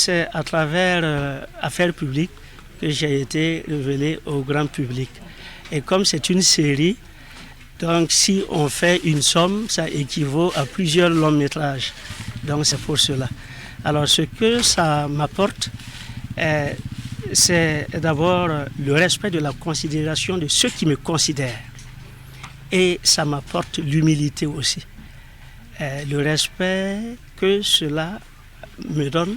c'est à travers Affaires publiques que j'ai été révélé au grand public. Et comme c'est une série, donc si on fait une somme, ça équivaut à plusieurs longs métrages. Donc c'est pour cela. Alors ce que ça m'apporte, c'est d'abord le respect de la considération de ceux qui me considèrent. Et ça m'apporte l'humilité aussi. Le respect que cela me donne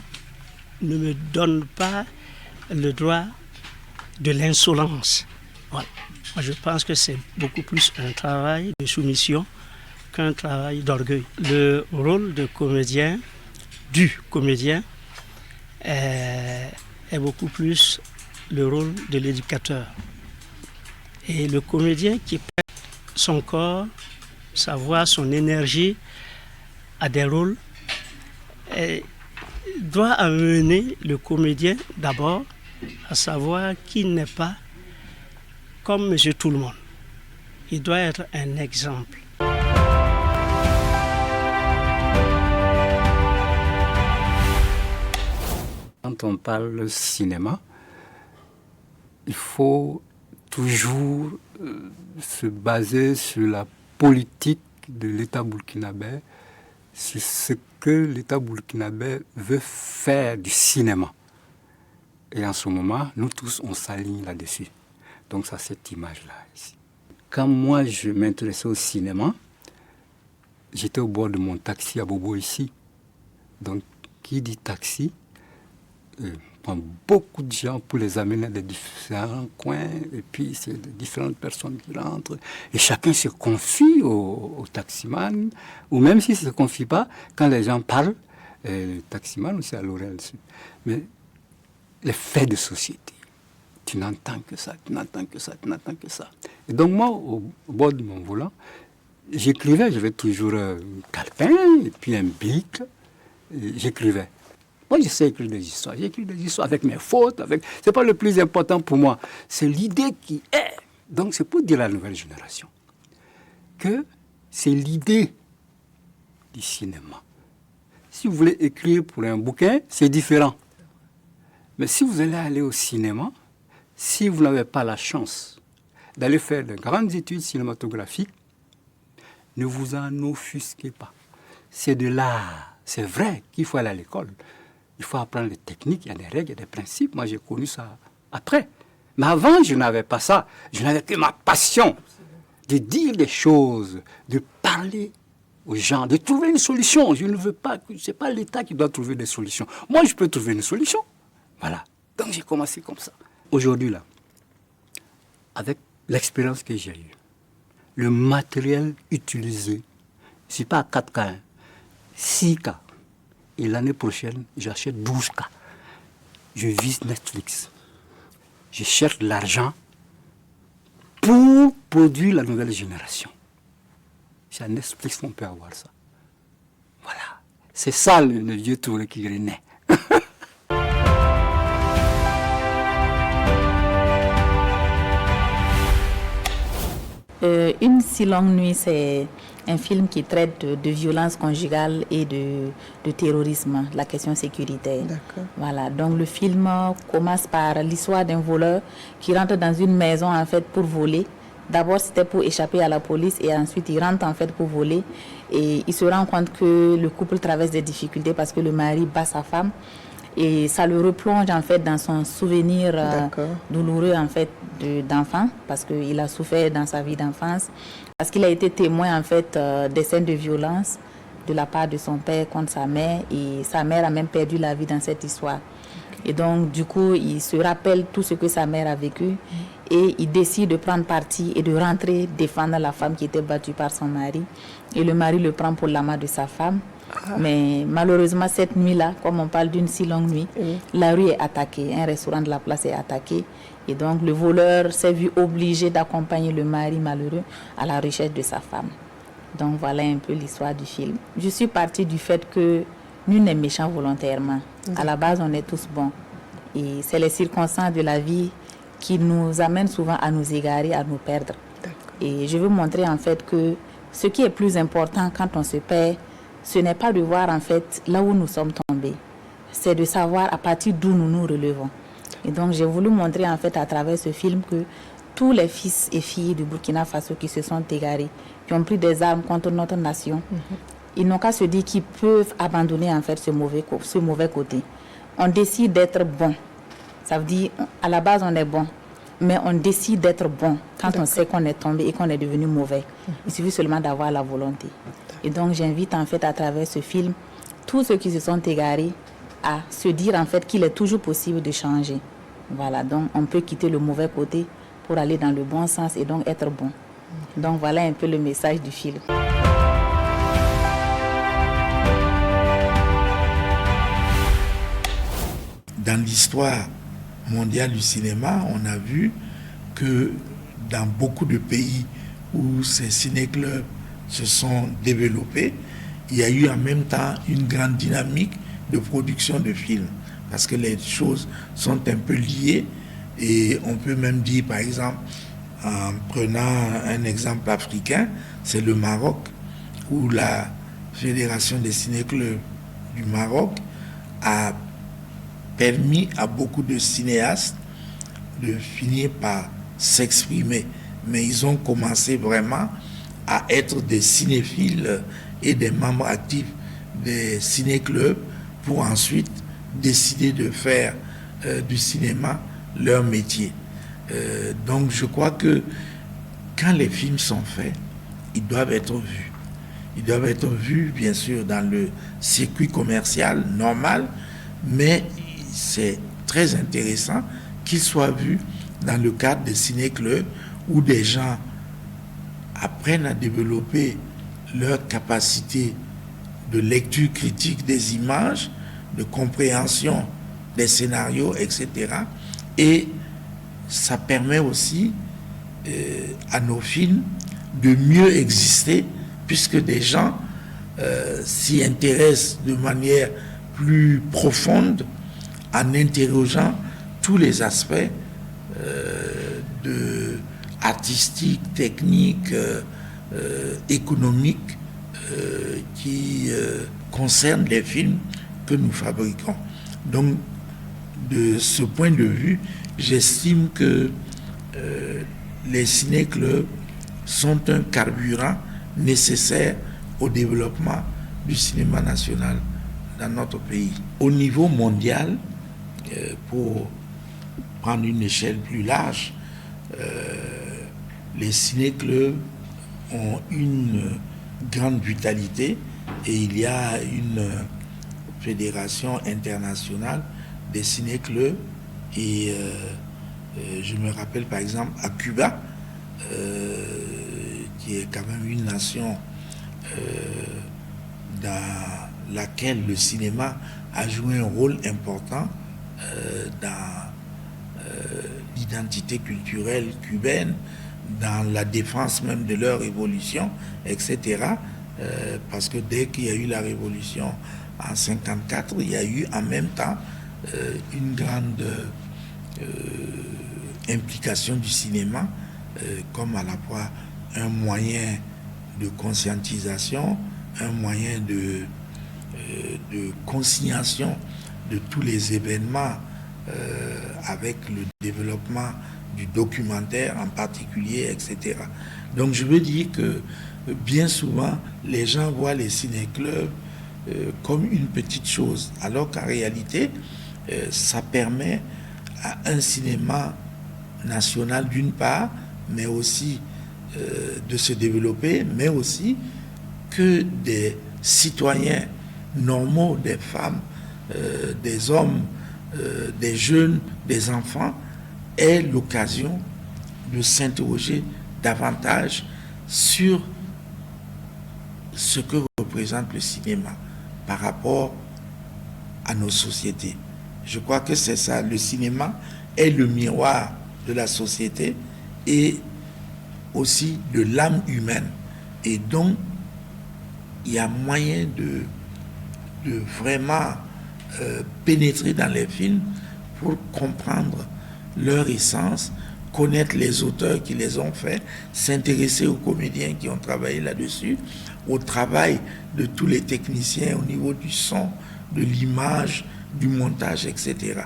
ne me donne pas le droit de l'insolence. Voilà. Moi, je pense que c'est beaucoup plus un travail de soumission qu'un travail d'orgueil. Le rôle de comédien, du comédien, est beaucoup plus le rôle de l'éducateur. Et le comédien qui prête son corps, sa voix, son énergie à des rôles, doit amener le comédien d'abord à savoir qu'il n'est pas comme Monsieur Tout-le-Monde. Il doit être un exemple. Quand on parle cinéma, il faut toujours se baser sur la politique de l'État burkinabé, sur ce que l'État burkinabé veut faire du cinéma. Et en ce moment, nous tous, on s'aligne là-dessus. Donc, ça, cette image-là, ici. Quand moi, je m'intéressais au cinéma, j'étais au bord de mon taxi à Bobo, ici. Donc, qui dit taxi, prend beaucoup de gens pour les amener dans différents coins, et puis c'est de différentes personnes qui rentrent, et chacun se confie au taximan, ou même s'il ne se confie pas, quand les gens parlent, le taximan aussi a l'oreille dessus. Mais les faits de société, tu n'entends que ça, tu n'entends que ça, tu n'entends que ça. Et donc moi, au bord de mon volant, j'écrivais, j'avais toujours un calepin, et puis un bic, j'écrivais. Moi, je sais écrire des histoires. J'écris des histoires avec mes fautes. C'est pas le plus important pour moi. C'est l'idée qui est. Donc, c'est pour dire à la nouvelle génération que c'est l'idée du cinéma. Si vous voulez écrire pour un bouquin, c'est différent. Mais si vous allez aller au cinéma, si vous n'avez pas la chance d'aller faire de grandes études cinématographiques, ne vous en offusquez pas. C'est de l'art. C'est vrai qu'il faut aller à l'école. Il faut apprendre les techniques, il y a des règles, il y a des principes. Moi, j'ai connu ça après. Mais avant, je n'avais pas ça. Je n'avais que ma passion de dire des choses, de parler aux gens, de trouver une solution. Je ne veux pas, ce n'est pas l'État qui doit trouver des solutions. Moi, je peux trouver une solution. Voilà. Donc, j'ai commencé comme ça. Aujourd'hui, là, avec l'expérience que j'ai eue, le matériel utilisé, ce n'est pas 4K, hein, 6K. Et l'année prochaine, j'achète 12K. Je vise Netflix. Je cherche de l'argent pour produire la nouvelle génération. C'est à Netflix qu'on peut avoir ça. Voilà. C'est ça le vieux Touré qui renaît. Une si longue nuit, c'est un film qui traite de violence conjugale et de terrorisme, la question sécuritaire. D'accord. Voilà, donc le film commence par l'histoire d'un voleur qui rentre dans une maison en fait pour voler. D'abord, c'était pour échapper à la police et ensuite il rentre en fait pour voler et il se rend compte que le couple traverse des difficultés parce que le mari bat sa femme. Et ça le replonge en fait dans son souvenir douloureux en fait d'enfant parce qu'il a souffert dans sa vie d'enfance, parce qu'il a été témoin en fait des scènes de violence de la part de son père contre sa mère, et sa mère a même perdu la vie dans cette histoire. Et donc du coup il se rappelle tout ce que sa mère a vécu et il décide de prendre parti et de rentrer défendre la femme qui était battue par son mari, et le mari le prend pour l'amant de sa femme. Mais malheureusement, cette nuit-là, comme on parle d'une si longue nuit, la rue est attaquée, un restaurant de la place est attaqué. Et donc, le voleur s'est vu obligé d'accompagner le mari malheureux à la recherche de sa femme. Donc, voilà un peu l'histoire du film. Je suis partie du fait que nul n'est méchant volontairement. À la base, on est tous bons. Et c'est les circonstances de la vie qui nous amènent souvent à nous égarer, à nous perdre. Et je veux montrer en fait que ce qui est plus important quand on se perd, ce n'est pas de voir en fait là où nous sommes tombés. c'est de savoir à partir d'où nous nous relevons. Et donc j'ai voulu montrer en fait à travers ce film que tous les fils et filles du Burkina Faso qui se sont égarés, qui ont pris des armes contre notre nation, ils n'ont qu'à se dire qu'ils peuvent abandonner en fait ce mauvais côté. On décide d'être bon. Ça veut dire, à la base, on est bon. Mais on décide d'être bon quand on sait qu'on est tombé et qu'on est devenu mauvais. Il suffit seulement d'avoir la volonté. Et donc, j'invite en fait à travers ce film tous ceux qui se sont égarés à se dire en fait qu'il est toujours possible de changer. Voilà, donc on peut quitter le mauvais côté pour aller dans le bon sens et donc être bon. Donc voilà un peu le message du film. Dans l'histoire mondiale du cinéma, on a vu que dans beaucoup de pays où ces ciné-clubs se sont développés, il y a eu en même temps une grande dynamique de production de films, parce que les choses sont un peu liées, et on peut même dire, par exemple, en prenant un exemple africain, c'est le Maroc, où la Fédération des ciné-clubs du Maroc a permis à beaucoup de cinéastes de finir par s'exprimer. Mais ils ont commencé vraiment à être des cinéphiles et des membres actifs des ciné-clubs pour ensuite décider de faire du cinéma leur métier. Donc je crois que quand les films sont faits, ils doivent être vus. Ils doivent être vus, bien sûr, dans le circuit commercial normal, mais c'est très intéressant qu'ils soient vus dans le cadre des ciné-clubs où des gens apprennent à développer leur capacité de lecture critique des images, de compréhension des scénarios, etc. Et ça permet aussi à nos films de mieux exister, puisque des gens s'y intéressent de manière plus profonde en interrogeant tous les aspects artistiques, techniques, économiques qui concernent les films que nous fabriquons. Donc, de ce point de vue, j'estime que les ciné-clubs sont un carburant nécessaire au développement du cinéma national dans notre pays. Au niveau mondial, pour prendre une échelle plus large, les ciné-clubs ont une grande vitalité et il y a une fédération internationale des ciné-clubs et je me rappelle par exemple à Cuba, qui est quand même une nation dans laquelle le cinéma a joué un rôle important dans l'identité culturelle cubaine, dans la défense même de leur révolution, etc. Parce que dès qu'il y a eu la révolution en 1954, il y a eu en même temps une grande implication du cinéma comme à la fois un moyen de conscientisation, un moyen de consignation de tous les événements avec le développement du documentaire en particulier, etc. Donc je veux dire que bien souvent, les gens voient les ciné-clubs comme une petite chose, alors qu'en réalité, ça permet à un cinéma national d'une part, mais aussi de se développer, mais aussi que des citoyens normaux, des femmes, des hommes, des jeunes, des enfants, aient l'occasion de s'interroger davantage sur ce que représente le cinéma par rapport à nos sociétés. Je crois que c'est ça, le cinéma est le miroir de la société et aussi de l'âme humaine. Et donc, il y a moyen de vraiment pénétrer dans les films pour comprendre leur essence, connaître les auteurs qui les ont faits, s'intéresser aux comédiens qui ont travaillé là-dessus, au travail de tous les techniciens au niveau du son, de l'image, du montage, etc.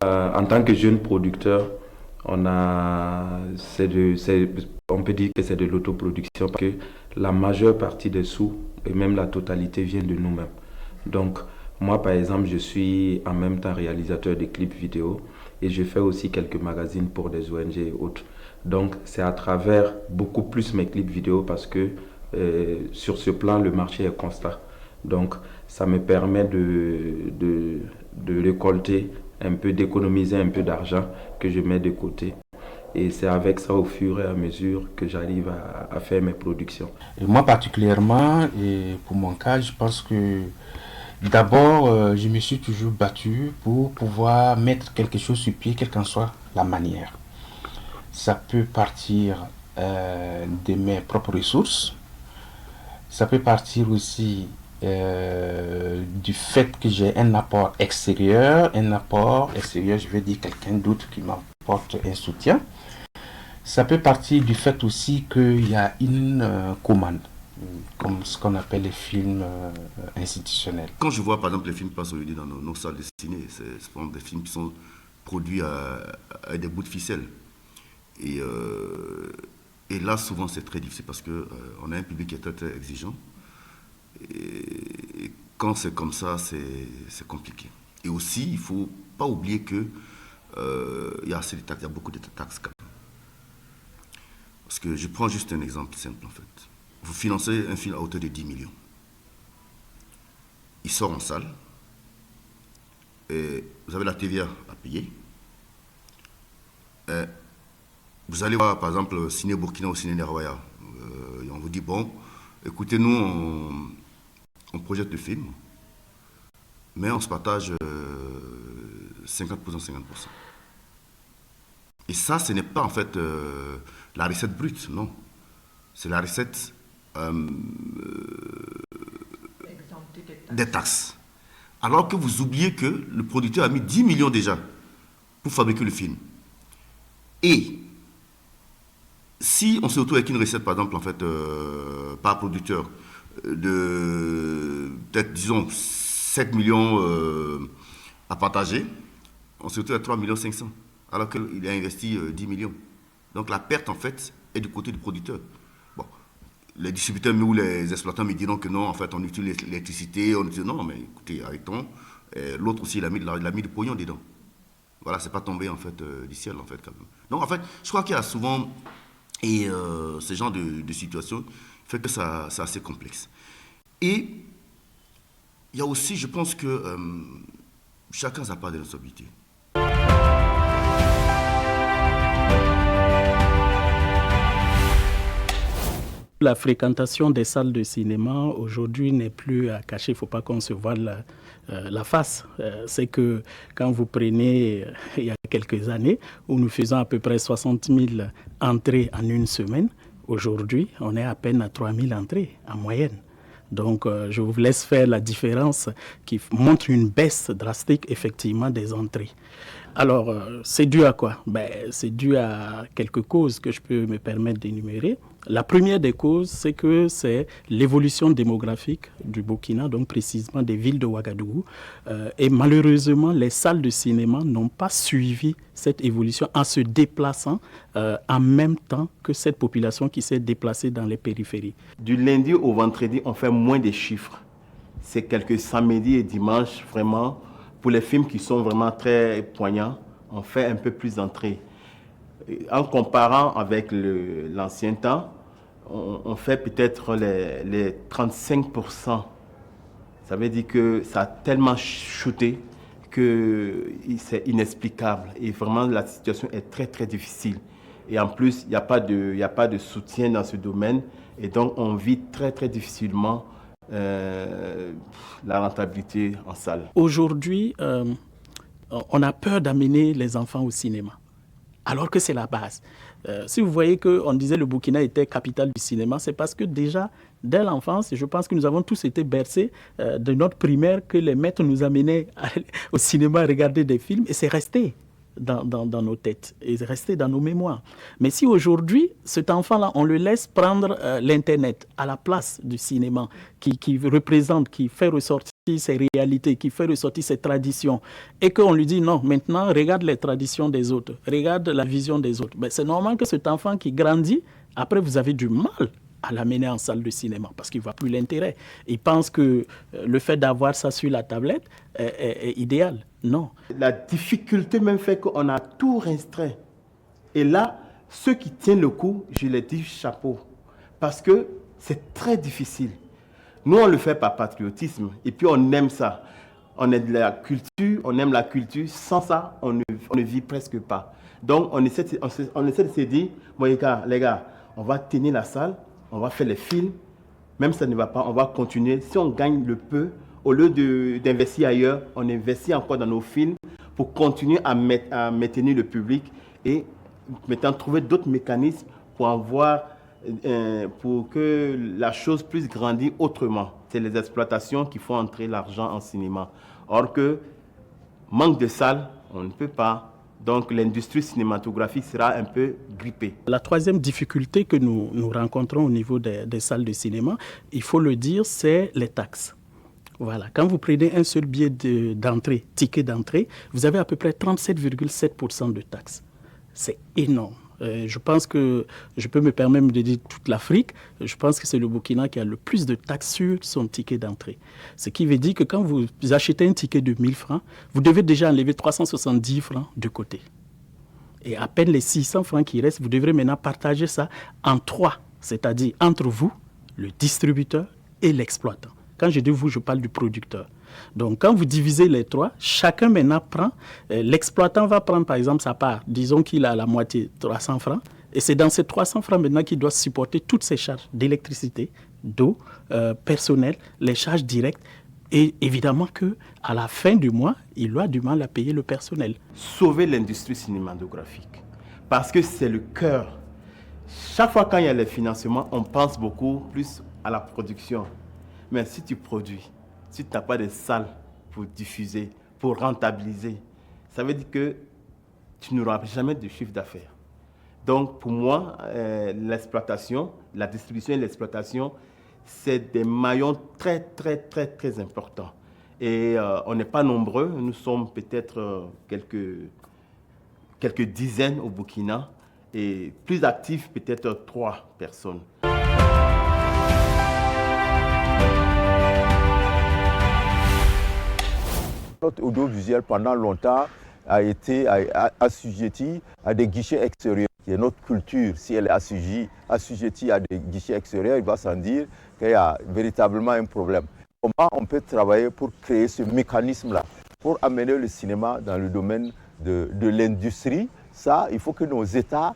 En tant que jeune producteur, on peut dire que c'est de l'autoproduction parce que la majeure partie des sous et même la totalité vient de nous-mêmes. Donc moi par exemple, je suis en même temps réalisateur de clips vidéo et je fais aussi quelques magazines pour des ONG et autres. Donc c'est à travers beaucoup plus mes clips vidéo parce que sur ce plan le marché est constant. Donc ça me permet de récolter un peu, d'économiser un peu d'argent que je mets de côté. Et c'est avec ça, au fur et à mesure, que j'arrive à faire mes productions. Et moi particulièrement, et pour mon cas, je pense que d'abord, je me suis toujours battu pour pouvoir mettre quelque chose sur pied, quelle qu'en soit la manière. Ça peut partir de mes propres ressources. Ça peut partir aussi du fait que j'ai un apport extérieur. Je veux dire quelqu'un d'autre qui m'apporte un soutien. Ça peut partir du fait aussi qu'il y a une commande, comme ce qu'on appelle les films institutionnels. Quand je vois par exemple les films qui passent aujourd'hui dans nos salles de ciné, c'est des films qui sont produits à des bouts de ficelle. Et là, souvent, c'est très difficile parce qu'on a un public qui est très, très exigeant. Et quand c'est comme ça, c'est compliqué. Et aussi, il ne faut pas oublier qu'il y a assez de taxes, il y a beaucoup de taxes quand même. Parce que je prends juste un exemple simple en fait. Vous financez un film à hauteur de 10 millions. Il sort en salle. Et vous avez la TVA à payer. Et vous allez voir par exemple Ciné Burkina ou Ciné Nerwaya. Et on vous dit, bon, écoutez, nous, on projette le film, mais on se partage 50%, 50%. Et ça, ce n'est pas en fait la recette brute, non. C'est la recette des taxes. Alors que vous oubliez que le producteur a mis 10 millions déjà pour fabriquer le film. Et si on se retrouve avec une recette, par exemple, en fait, par producteur, de peut-être, disons, 7 millions à partager, on se retrouve à 3,5 millions, alors qu'il a investi 10 millions. Donc la perte, en fait, est du côté du producteur. Bon, les distributeurs ou les exploitants me diront que non, en fait, on utilise l'électricité, on utilise... Non, mais écoutez, arrêtons. L'autre aussi, il a mis du pognon dedans. Voilà, c'est pas tombé, en fait, du ciel, en fait, quand même. Donc, en fait, je crois qu'il y a souvent... Et ce genre de situation fait que c'est assez complexe. Et il y a aussi, je pense que chacun a sa part de responsabilité. La fréquentation des salles de cinéma aujourd'hui n'est plus à cacher. Il ne faut pas qu'on se voile la face. C'est que quand vous prenez, il y a quelques années, où nous faisons à peu près 60 000 entrées en une semaine, aujourd'hui, on est à peine à 3 000 entrées en moyenne. Donc, je vous laisse faire la différence qui montre une baisse drastique, effectivement, des entrées. Alors, c'est dû à quoi? C'est dû à quelques causes que je peux me permettre d'énumérer. La première des causes, c'est que c'est l'évolution démographique du Burkina, donc précisément des villes de Ouagadougou. Et malheureusement, les salles de cinéma n'ont pas suivi cette évolution en se déplaçant en même temps que cette population qui s'est déplacée dans les périphéries. Du lundi au vendredi, on fait moins de chiffres. C'est quelques samedis et dimanches, vraiment. Pour les films qui sont vraiment très poignants, on fait un peu plus d'entrées. En comparant avec l'ancien temps, on fait peut-être les 35%. Ça veut dire que ça a tellement chuté que c'est inexplicable. Et vraiment, la situation est très, très difficile. Et en plus, il n'y a pas de soutien dans ce domaine. Et donc, on vit très, très difficilement la rentabilité en salle. Aujourd'hui, on a peur d'amener les enfants au cinéma, alors que c'est la base. Si vous voyez qu'on disait que le Burkina était capitale du cinéma, c'est parce que déjà, dès l'enfance, je pense que nous avons tous été bercés de notre primaire que les maîtres nous amenaient au cinéma à regarder des films, et c'est resté. dans nos têtes et rester dans nos mémoires. Mais si aujourd'hui, cet enfant-là, on le laisse prendre l'Internet à la place du cinéma, qui représente, qui fait ressortir ses réalités, qui fait ressortir ses traditions, et qu'on lui dit non, maintenant, regarde les traditions des autres, regarde la vision des autres. Ben, c'est normal que cet enfant qui grandit, après, vous avez du mal à l'amener en salle de cinéma parce qu'il ne voit plus l'intérêt. Il pense que le fait d'avoir ça sur la tablette est idéal. Non. La difficulté même fait qu'on a tout restreint. Et là, ceux qui tiennent le coup, je les dis chapeau. Parce que c'est très difficile. Nous, on le fait par patriotisme. Et puis, on aime ça. On aime la culture, on aime la culture. Sans ça, on ne vit presque pas. Donc, on essaie de se dire, bon, les gars, on va tenir la salle, on va faire les films. Même si ça ne va pas, on va continuer. Si on gagne le peu, au lieu d'investir ailleurs, on investit encore dans nos films pour continuer à maintenir le public et maintenant trouver d'autres mécanismes pour que la chose puisse grandir autrement. C'est les exploitations qui font entrer l'argent en cinéma. Or que, manque de salles, on ne peut pas. Donc l'industrie cinématographique sera un peu grippée. La troisième difficulté que nous rencontrons au niveau des salles de cinéma, il faut le dire, c'est les taxes. Voilà. Quand vous prenez un seul billet d'entrée, ticket d'entrée, vous avez à peu près 37,7% de taxes. C'est énorme. Je pense que je peux me permettre de dire toute l'Afrique. Je pense que c'est le Burkina qui a le plus de taxes sur son ticket d'entrée. Ce qui veut dire que quand vous achetez un ticket de 1000 francs, vous devez déjà enlever 370 francs de côté. Et à peine les 600 francs qui restent, vous devrez maintenant partager ça en 3, c'est-à-dire entre vous, le distributeur et l'exploitant. Quand je dis vous, je parle du producteur. Donc, quand vous divisez les 3, chacun maintenant prend, l'exploitant va prendre par exemple sa part, disons qu'il a la moitié, 300 francs, et c'est dans ces 300 francs maintenant qu'il doit supporter toutes ses charges d'électricité, d'eau, personnel, les charges directes, et évidemment qu'à la fin du mois, il a du mal à payer le personnel. Sauver l'industrie cinématographique, parce que c'est le cœur. Chaque fois quand il y a les financements, on pense beaucoup plus à la production. Mais si tu produis, si tu n'as pas de salles pour diffuser, pour rentabiliser, ça veut dire que tu n'auras jamais de chiffre d'affaires. Donc pour moi, l'exploitation, la distribution et l'exploitation, c'est des maillons très, très, très, très importants. Et on n'est pas nombreux, nous sommes peut-être quelques dizaines au Burkina et plus actifs peut-être 3 personnes. Notre audiovisuel, pendant longtemps, a été assujetti à des guichets extérieurs. Et notre culture, si elle est assujettie à des guichets extérieurs, il va sans dire qu'il y a véritablement un problème. Comment on peut travailler pour créer ce mécanisme-là, pour amener le cinéma dans le domaine de l'industrie? Ça, il faut que nos États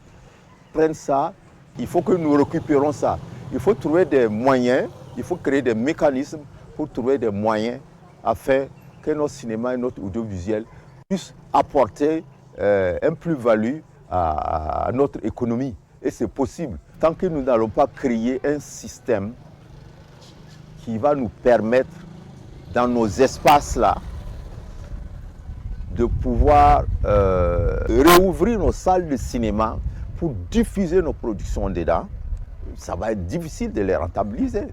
prennent ça, il faut que nous récupérons ça. Il faut trouver des moyens, il faut créer des mécanismes pour trouver des moyens afin que notre cinéma et notre audiovisuel puissent apporter un plus-value à notre économie. Et c'est possible. Tant que nous n'allons pas créer un système qui va nous permettre, dans nos espaces-là, de pouvoir réouvrir nos salles de cinéma pour diffuser nos productions dedans, ça va être difficile de les rentabiliser.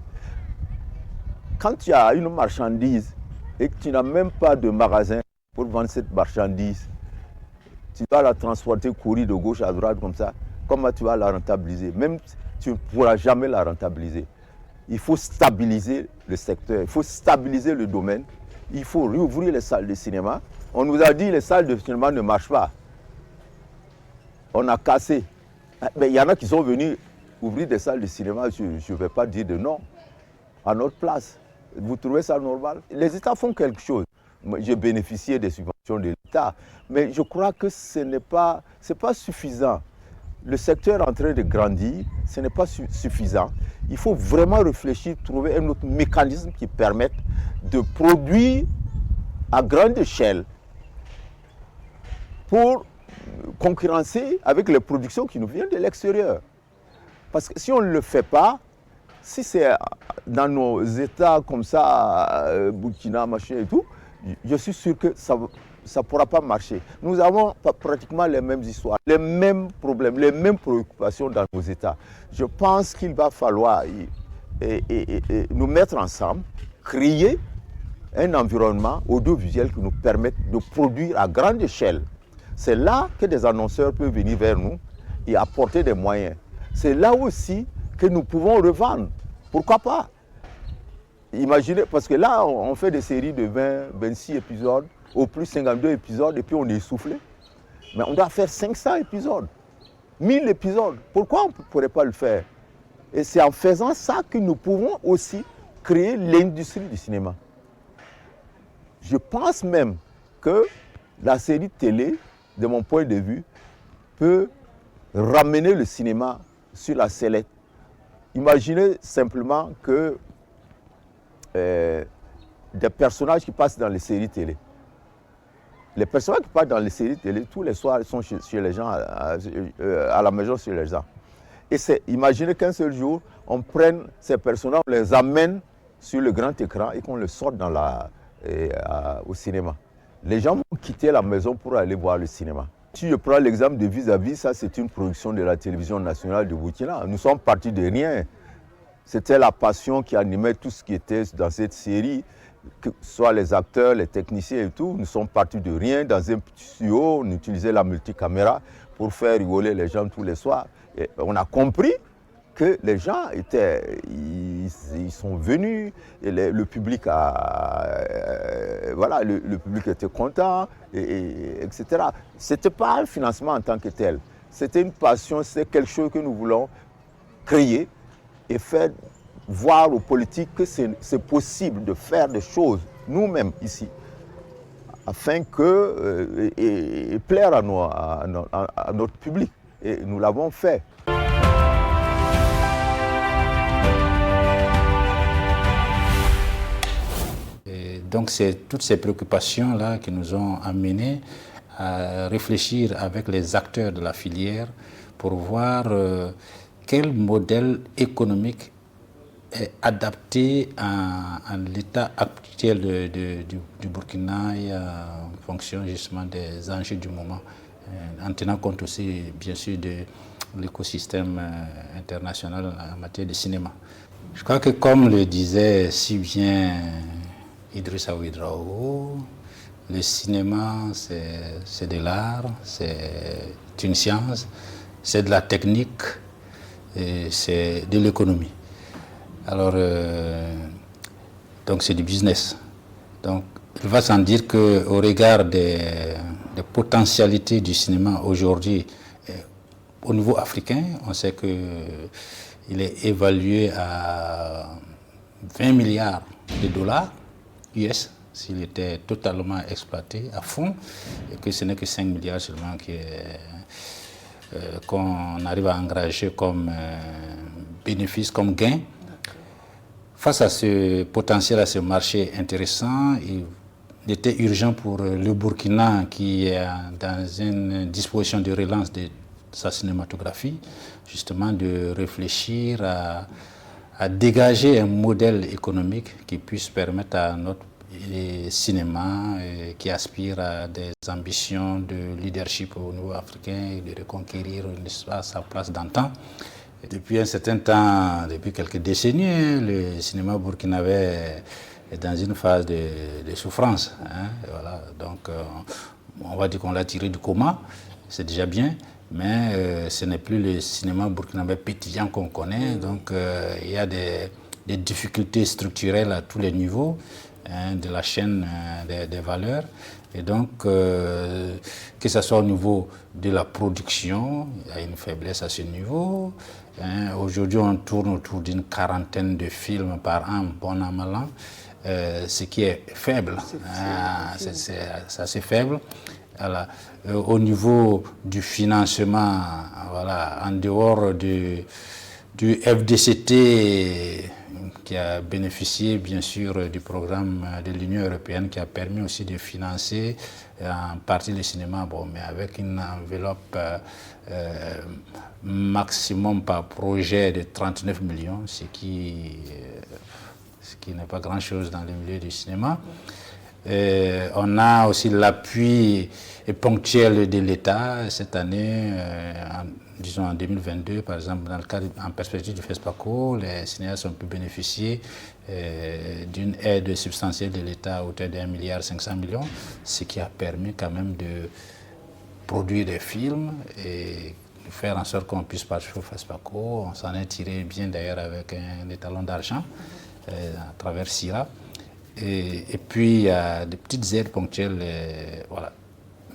Quand tu as une marchandise et que tu n'as même pas de magasin pour vendre cette marchandise, tu vas la transporter, courir de gauche à droite comme ça, comment tu vas la rentabiliser? Même tu ne pourras jamais la rentabiliser. Il faut stabiliser le secteur, il faut stabiliser le domaine, il faut réouvrir les salles de cinéma. On nous a dit que les salles de cinéma ne marchent pas. On a cassé. Mais il y en a qui sont venus ouvrir des salles de cinéma, je ne vais pas dire de non, à notre place. Vous trouvez ça normal? Les États font quelque chose. J'ai bénéficié des subventions de l'État, mais je crois que ce n'est pas suffisant. Le secteur est en train de grandir, ce n'est pas suffisant. Il faut vraiment réfléchir, trouver un autre mécanisme qui permette de produire à grande échelle pour concurrencer avec les productions qui nous viennent de l'extérieur. Parce que si on ne le fait pas, si c'est dans nos États comme ça, Burkina, machin et tout, je suis sûr que ça ne pourra pas marcher. Nous avons pratiquement les mêmes histoires, les mêmes problèmes, les mêmes préoccupations dans nos États. Je pense qu'il va falloir nous mettre ensemble, créer un environnement audiovisuel qui nous permette de produire à grande échelle. C'est là que des annonceurs peuvent venir vers nous et apporter des moyens. C'est là aussi que nous pouvons revendre. Pourquoi pas? Imaginez, parce que là, on fait des séries de 20, 26 épisodes, au plus 52 épisodes, et puis on est essoufflé. Mais on doit faire 500 épisodes, 1000 épisodes. Pourquoi on ne pourrait pas le faire? Et c'est en faisant ça que nous pouvons aussi créer l'industrie du cinéma. Je pense même que la série télé, de mon point de vue, peut ramener le cinéma sur la sellette. Imaginez simplement que des personnages qui passent dans les séries télé. Les personnages qui passent dans les séries télé, tous les soirs, ils sont chez les gens, à la maison chez les gens. Et imaginez qu'un seul jour, on prenne ces personnages, on les amène sur le grand écran et qu'on les sorte au cinéma. Les gens vont quitter la maison pour aller voir le cinéma. Si je prends l'exemple de Vis-à-vis, ça c'est une production de la télévision nationale de Burkina. Nous sommes partis de rien. C'était la passion qui animait tout ce qui était dans cette série, que ce soit les acteurs, les techniciens et tout. Nous sommes partis de rien dans un petit studio, on utilisait la multicaméra pour faire rigoler les gens tous les soirs. Et on a compris que les gens ils sont venus, et le public le public était content, etc. Ce n'était pas un financement en tant que tel. C'était une passion, c'est quelque chose que nous voulons créer et faire voir aux politiques que c'est possible de faire des choses nous-mêmes ici, afin que et plaire à notre public. Et nous l'avons fait. Et donc c'est toutes ces préoccupations-là qui nous ont amenés à réfléchir avec les acteurs de la filière pour voir quel modèle économique est adapté à l'état actuel du Burkina et en fonction justement des enjeux du moment, en tenant compte aussi bien sûr de l'écosystème international en matière de cinéma. Je crois que comme le disait si bien Idrissa Ouedraogo, le cinéma c'est de l'art, c'est une science, c'est de la technique, et c'est de l'économie. Alors, donc c'est du business. Donc, il va sans dire qu'au regard des potentialités du cinéma aujourd'hui, au niveau africain, on sait qu'il est évalué à 20 milliards de dollars US s'il était totalement exploité à fond, et que ce n'est que 5 milliards seulement qu'on arrive à engager comme bénéfice, comme gain. Face à ce potentiel, à ce marché intéressant, il était urgent pour le Burkina, qui est dans une disposition de relance de sa cinématographie, justement de réfléchir à dégager un modèle économique qui puisse permettre à notre cinéma qui aspire à des ambitions de leadership au niveau africain et de reconquérir sa place d'antan. Depuis un certain temps, depuis quelques décennies, le cinéma burkinabé est dans une phase de souffrance. Voilà. Donc, on va dire qu'on l'a tiré du coma, c'est déjà bien, mais ce n'est plus le cinéma burkinabé pétillant qu'on connaît. Donc, il y a des difficultés structurelles à tous les niveaux de la chaîne des valeurs. Et donc, que ce soit au niveau de la production, il y a une faiblesse à ce niveau. Aujourd'hui, on tourne autour d'une quarantaine de films par an, bon an, mal an, ce qui est faible. C'est assez faible. Voilà. Au niveau du financement, voilà, en dehors du FDCT, qui a bénéficié bien sûr du programme de l'Union européenne, qui a permis aussi de financer en partie le cinéma, mais avec une enveloppe maximum par projet de 39 millions, ce qui n'est pas grand-chose dans le milieu du cinéma. On a aussi l'appui ponctuel de l'État cette année, disons en 2022, par exemple, dans le cadre, en perspective du FESPACO, les cinéastes ont pu bénéficier d'une aide substantielle de l'État à hauteur de 1,5 milliard, ce qui a permis quand même de produire des films et faire en sorte qu'on puisse participer au FESPACO. On s'en est tiré bien d'ailleurs avec un étalon d'argent à travers CIRA. Et puis il y a des petites aides ponctuelles, voilà.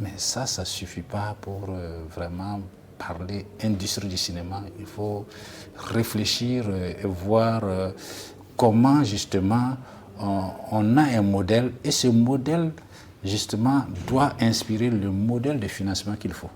Mais ça ne suffit pas pour vraiment parler industrie du cinéma. Il faut réfléchir et voir comment justement on a un modèle, et ce modèle justement doit inspirer le modèle de financement qu'il faut.